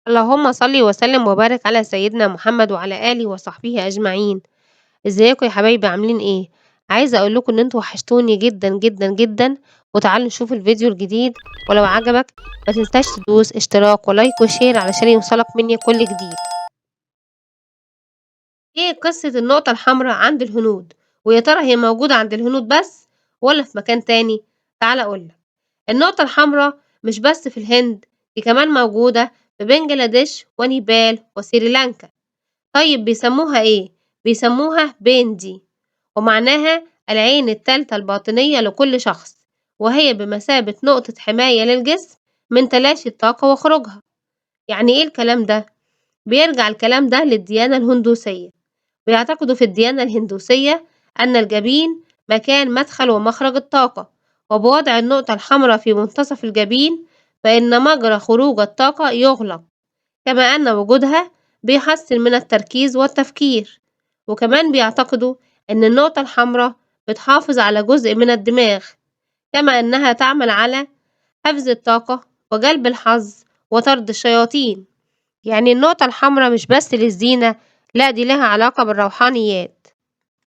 اللهم صل وسلم وبارك على سيدنا محمد وعلى آله وصحبه أجمعين. ازيكم يا حبايبي عاملين إيه؟ عايزة أقول لكم إن أنتم وحشتوني جدًا، جدًا، جدًا، وتعالوا نشوف الفيديو الجديد، ولو عجبك ما تنساش تدوس اشتراك ولايك وشير علشان يوصلك مني كل جديد. إيه قصة النقطة الحمرا عند الهنود؟ ويا ترى هي موجودة عند الهنود بس والّا في مكان تاني؟ تعالَ أقول لك. النقطة الحمرا مش بس في الهند، دي كمان موجودة في بنجلاديش ونيبال وسريلانكا. طيب بيسموها إيه؟ بيسموها بيندي، ومعناها العين التالتة الباطنية لكل شخص، وهي بمثابة نقطة حماية للجسم من تلاشي الطاقة وخروجها. يعني إيه الكلام ده؟ بيرجع الكلام ده للديانة الهندوسية. بيعتقدوا في الديانة الهندوسية أن الجبين مكان مدخل ومخرج الطاقة، وبوضع النقطة الحمراء في منتصف الجبين فإن مجرى خروج الطاقة يغلق، كما أن وجودها بيحسن من التركيز والتفكير. وكمان بيعتقدوا إن النقطة الحمراء بتحافظ على جزء من الدماغ، كما أنها تعمل على حفظ الطاقة وجلب الحظ وطرد الشياطين. يعني النقطة الحمراء مش بس للزينة، لأ دي لها علاقة بالروحانيات.